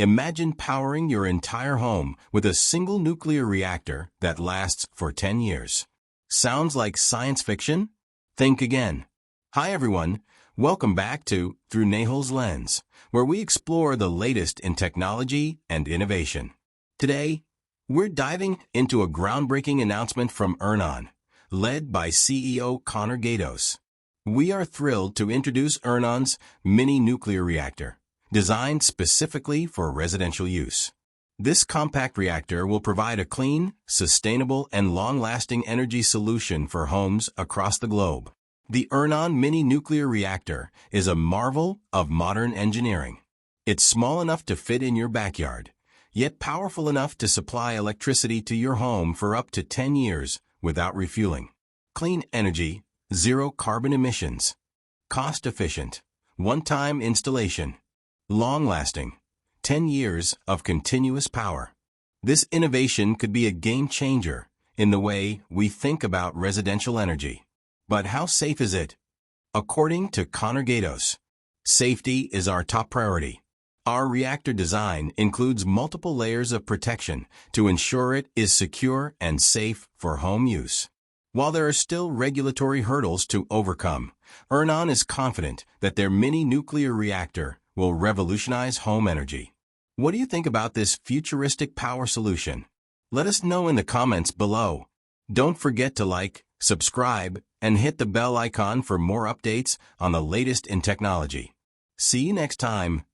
Imagine powering your entire home with a single nuclear reactor that lasts for 10 years. Sounds like science fiction? Think again. Hi everyone, welcome back to Through Nehal's Lens, where we explore the latest in technology and innovation. Today, we're diving into a groundbreaking announcement from Ernon, led by CEO Connor Gaydos. We are thrilled to introduce Ernon's Mini Nuclear Reactor, designed specifically for residential use. This compact reactor will provide a clean, sustainable, and long-lasting energy solution for homes across the globe. The Ernon Mini Nuclear Reactor is a marvel of modern engineering. It's small enough to fit in your backyard, yet powerful enough to supply electricity to your home for up to 10 years without refueling. Clean energy, zero carbon emissions. Cost-efficient, one-time installation. Long-lasting, 10 years of continuous power. This innovation could be a game-changer in the way we think about residential energy. But how safe is it? According to Connor Gaydos, safety is our top priority. Our reactor design includes multiple layers of protection to ensure it is secure and safe for home use. While there are still regulatory hurdles to overcome, Ernon is confident that their mini nuclear reactor will revolutionize home energy. What do you think about this futuristic power solution? Let us know in the comments below. Don't forget to like, subscribe, and hit the bell icon for more updates on the latest in technology. See you next time.